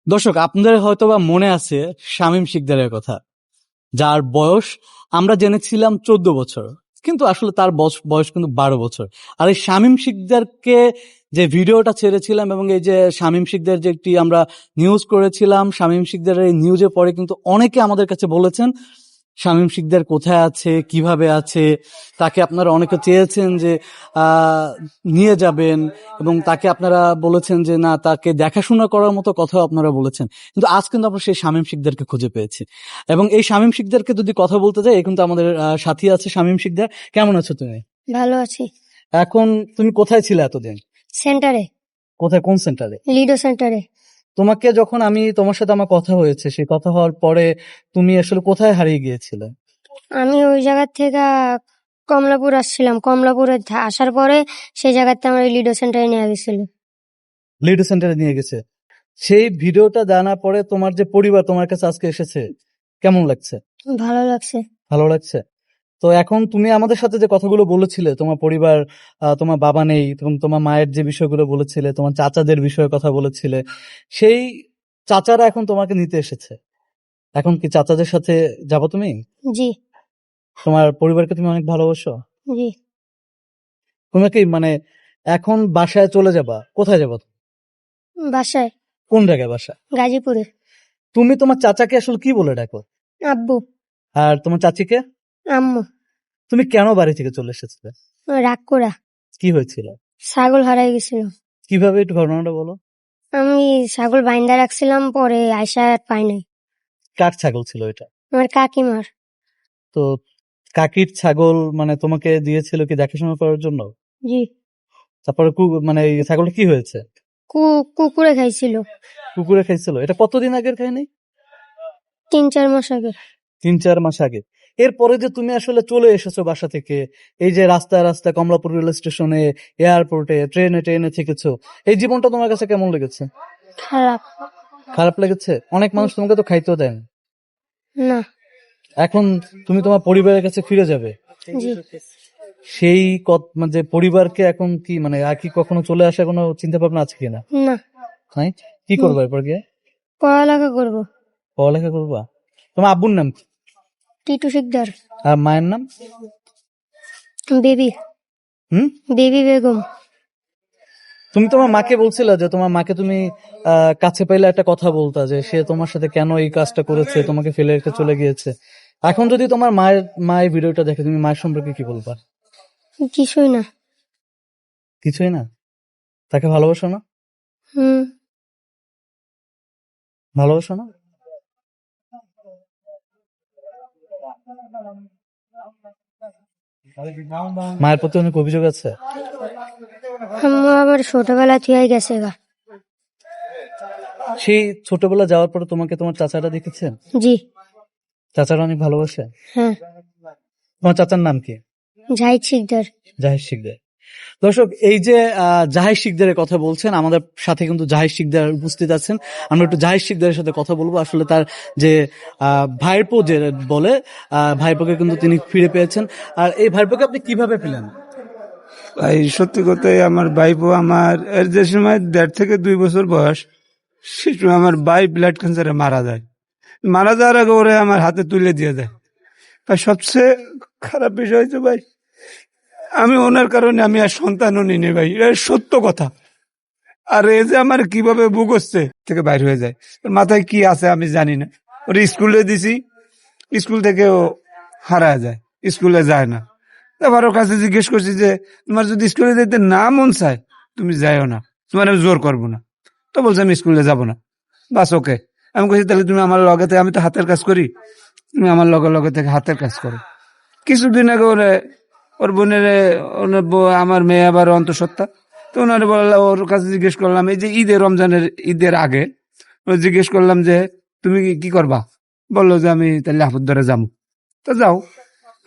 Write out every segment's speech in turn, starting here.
দর্শক, আপনাদের হয়তোবা মনে আছে শামীম শিকদারের কথা, যার বয়স আমরা জেনেছিলাম 14 বছর, কিন্তু আসলে তার বয়স কিন্তু 12 বছর। আর এই শামীম শিকদারকে যে ভিডিওটা ছেড়েছিলাম এবং এই যে শামীম শিকদার যে একটি আমরা নিউজ করেছিলাম, শামীম শিকদারের এই নিউজের পরে কিন্তু অনেকে আমাদের কাছে বলেছেন শামীম শিকদার কোথায় আছে, কিভাবে আছে, তাকে আপনারা অনেকে চেয়েছেন যে নিয়ে যাবেন, এবং তাকে আপনারা বলেছেন যে না, তাকে দেখাশোনা করার মতো কথাও আপনারা বলেছেন। কিন্তু আজ কিন্তু আমরা সেই শামীম শিকদারকে খুঁজে পেয়েছি, এবং এই শামীম শিকদারকে যদি কথা বলতে যাই, এখন তো আমাদের সাথী আছে শামীম শিকদার। কেমন আছো তুমি? ভালো আছি। এখন তুমি কোথায় ছিলে এতদিন? সেন্টারে। কোথায়, কোন সেন্টারে? লিডো সেন্টারে। তোমাকে যখন তোমার সাথে আমার কথা হয়েছে, সেই কথা হওয়ার পরে তুমি আসলে কোথায় হারিয়ে গিয়েছিলে? আমি ওই জায়গা থেকে কমলাপুর আসছিলাম। কমলাপুরে আসার পরে সেই জায়গাতে আমার লিডো সেন্টারে নিয়ে গেছিল। লিডো সেন্টারে নিয়ে গেছে। সেই ভিডিওটা জানার পরে তোমার যে পরিবার তোমার কাছে আজকে এসেছে, কেমন লাগছে? ভালো লাগছে। ভালো লাগছে। তো এখন তুমি আমাদের সাথে যে কথাগুলো বলেছিলে, তোমার পরিবার, তোমার বাবা নেই, এবং তোমার মায়ের যে বিষয়গুলো বলেছিলে, তোমার চাচাদের বিষয়ে কথা বলেছিলে, সেই চাচারা এখন তোমাকে নিতে এসেছে। এখন কি চাচাদের সাথে যাবো তুমি? জি। তোমার পরিবারকে তুমি অনেক ভালোবাসো? জি। তুমি কি এখন বাসায় চলে যাবা? কোথায় যাবা? বাসায়। কোন জায়গায় বাসা? গাজীপুরে। তুমি তোমার চাচাকে আসলে কি বলে ডাকো? আব্বু। আর তোমার চাচিকে? আম্মু। তুমি কেন বাড়ি থেকে চলে এসেছিলে? রাগ করা। কি হয়েছিল? ছাগল হারাই গেছিল। কিভাবে, একটু ঘটনাটা বলো। আমি ছাগল বাইন্দা রাখছিলাম, পরে আয়সা পাই নাই। কার ছাগল ছিল এটা? আমার কাকিমার। তো কাকির ছাগল তোমাকে দিয়েছিল কি দেখাশোনা করার জন্য? জি। তারপরে এই ছাগলটা কি হয়েছে? কুকুরে খাইছিল। কুকুরে খাইছিল? এটা কতদিন আগের কাহিনী? 3-4 মাস আগে। 3-4 মাস আগে। এরপরে যে তুমি আসলে চলে এসেছো বাসা থেকে, এই যে রাস্তায় রাস্তায়, কমলাপুর রেল স্টেশনে, এয়ারপোর্টে, ট্রেনে থেকেছো, এই জীবনটা তোমার কাছে কেমন লেগেছে? খারাপ। খারাপ লেগেছে? অনেক মানুষ তোমাকে তো খাইতেও দেয় না। না। এখন তুমি তোমার পরিবারের কাছে ফিরে যাবে, জি। সেই যে পরিবারকে এখন কি আর কি কখনো চলে আসা কোনো চিন্তা ভাবনা আছে কিনা? না। নাই? কি করবো এরপর গিয়ে? পড়ালেখা করব। পড়ালেখা করবা? তোমার আব্বুর নাম কি? টিটু শিকদার। আর মায়ের নাম? বেবি। বেবি বেগম। তুমি তোমার মাকে বলছিলা যে তোমার মাকে তুমি কাছে পাইলে একটা কথা বলতা, যে সে তোমার সাথে কেন এই কাজটা করেছে, তোমাকে ফেলে রেখে চলে গিয়েছে। এখন যদি তোমার মায়ের ভিডিওটা দেখে, তুমি মায়ের সম্পর্কে কি বলবা? কিছুই না। কিছুই না? তাকে ভালোবাসো না? ভালোবাসো না? মায়ের প্রতি অনেক অভিযোগ আছে? আমার ছোটবেলা থেকে গেছে গা। সেই ছোটবেলা যাওয়ার পরে তোমাকে তোমার চাচারা দেখেছেন? জি। চাচারা অনেক ভালোবাসে? হ্যাঁ। তোমার চাচার নাম কি? জাহিদ শিকদার। জাহিদ শিকদার। দর্শক, এই যে জাহিদ শিকদারের কথা বলছেন, আমাদের সাথে কিন্তু জাহিদ শিকদার উপস্থিত আছেন। আমরা একটু জাহিদ শিকদারের সাথে কথা বলবো। আসলে তার যে ভাইপো যে বলে, ভাইপোকে কিন্তু তিনি ফিরে পেয়েছেন। আর এই ভাইপোকে আপনি কিভাবে পেলেন? ভাই সত্যি কথাই, আমার ভাইপো আমার এর যে সময় 1.5 থেকে 2 বছর বয়স, সে সময় আমার ভাই ব্লাড ক্যান্সারে মারা যায়। মারা যাওয়ার আগে ওরে আমার হাতে তুলে দিয়ে দেয়। ভাই সবচেয়ে খারাপ বিষয় হয়েছে ভাই, আমি ওনার কারণে আমি আর সন্তানও নিনি ভাই, এটা সত্য কথা। আর এই যে আমার কিভাবে বুঝছে থেকে বাইর হয়ে যায়, ওর মাথায় কি আছে আমি জানি না। ওর স্কুলে দিছি, স্কুল থেকে ও হারা যায়, স্কুলে যায় না। এবার ওর কাছে জিজ্ঞেস করছি যে তোমার যদি স্কুলে যেতে না মন চায় তুমি যাইও না, তোমার আমি জোর করবো না। তো বলছে আমি স্কুলে যাব না। বাস ওকে, আমি বলছি তাহলে তুমি আমার লগে থেকে, আমি তো হাতের কাজ করি, তুমি আমার লগে থেকে হাতের কাজ করো। কিছুদিন আগে ওর বোনের আমার মেয়ে আবার অন্তঃসত্ত্বা, তো ওনারে বললাম, ওর কাছে জিজ্ঞেস করলাম এই যে রমজানের ঈদের আগে জিজ্ঞেস করলাম যে তুমি কি করবা, বললো যে আমি তাহলে হাফুর ধরে যাবো। তো যাও।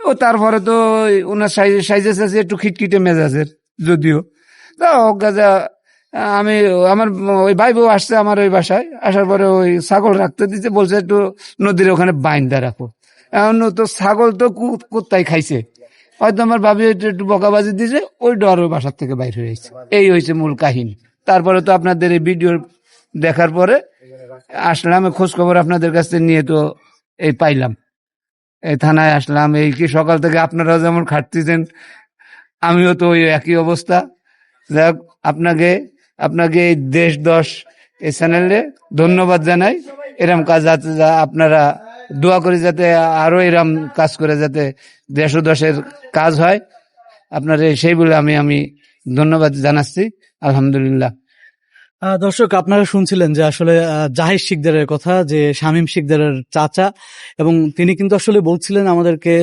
ও তারপরে তো ওনার সাইজেস আছে একটু খিটখিটে মেজাজের যদিও। তা হোক গাজা, আমি আমার ওই ভাই বউ আসছে আমার ওই বাসায়, আসার পরে ওই ছাগল রাখতে দিতে বলছে একটু নদীর ওখানে বাইন্দা রাখো। এখন তো ছাগল তো কুত্তাই খাইছে, হয়তো আমার ভাবি একটু বকাবাজি দিয়েছে, ওই ডর ওই বাসার থেকে বাইর হয়ে গেছে। এই হয়েছে মূল কাহিনী। তারপরে তো আপনাদের এই ভিডিও দেখার পরে আসলাম খোঁজ খবর আপনাদের কাছ থেকে নিয়ে, তো এই পাইলাম, এই থানায় আসলাম। এই কি সকাল থেকে আপনারা যেমন খাটতেছেন, আমিও তো ওই একই অবস্থা। যাক, আপনাকে আপনাকে এই দেশ দশ এই চ্যানেলে ধন্যবাদ জানাই। এরম কাজ যাতে আপনারা দোয়া করে যাতে আরো এরম কাজ করে যাতে দেশ ও দশের কাজ হয়, আপনার সেই বলে আমি ধন্যবাদ জানাচ্ছি। আলহামদুলিল্লাহ। দর্শক, আপনারা শুনছিলেন যে আসলে জাহির শিকদারের কথা, যে শামীম শিকদারের চাচা, এবং তিনি কিন্তু আসলে বলছিলেন আমাদেরকে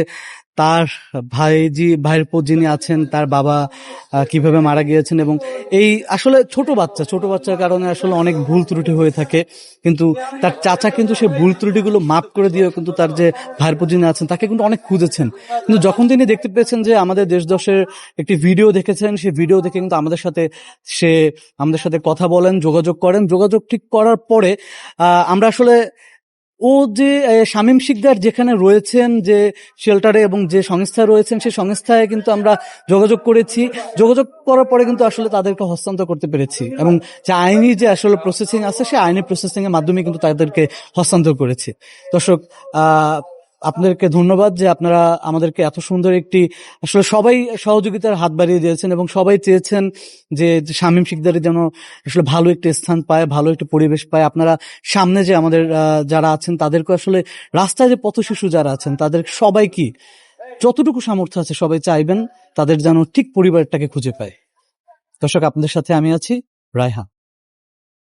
তার ভাইয়ের পর যিনি আছেন তার বাবা কিভাবে মারা গিয়েছেন, এবং এই আসলে ছোট বাচ্চার কারণে আসলে অনেক ভুল ত্রুটি হয়ে থাকে, কিন্তু তার চাচা কিন্তু সেই ভুল ত্রুটিগুলো মাফ করে দিয়ে কিন্তু তার যে ভাইয়ের পর যিনি আছেন তাকে কিন্তু অনেক খুঁজেছেন। কিন্তু যখন তিনি দেখতে পেয়েছেন যে আমাদের দেশ দশের একটি ভিডিও দেখেছেন, সেই ভিডিও দেখে কিন্তু আমাদের সাথে কথা বলেন, যোগাযোগ করেন। যোগাযোগ ঠিক করার পরে আমরা আসলে ও যে শামীম শিকদার যেখানে রয়েছেন, যে শেল্টারে এবং যে সংস্থায় রয়েছেন, সেই সংস্থায় কিন্তু আমরা যোগাযোগ করেছি। যোগাযোগ করার পরে কিন্তু আসলে তাদেরকে হস্তান্তর করতে পেরেছি, এবং যে আইনি যে আসলে প্রসেসিং আছে সেই আইনি প্রসেসিং এর মাধ্যমে কিন্তু তাদেরকে হস্তান্তর করেছি। দর্শক, আপনাদেরকে ধন্যবাদ যে আপনারা আমাদেরকে এত সুন্দর একটি, আসলে সবাই সহযোগিতার হাত বাড়িয়ে দিয়েছেন এবং সবাই চেয়েছেন যে শামীম শিকদারের যেন আসলে ভালো একটি স্থান পায়, ভালো একটি পরিবেশ পায়। আপনারা সামনে যে আমাদের যারা আছেন তাদেরকে আসলে রাস্তায় যে পথ শিশু যারা আছেন তাদের সবাই কি যতটুকু সামর্থ্য আছে সবাই চাইবেন তাদের যেন ঠিক পরিবারটাকে খুঁজে পায়। দর্শক, আপনাদের সাথে আমি আছি, রায়হা।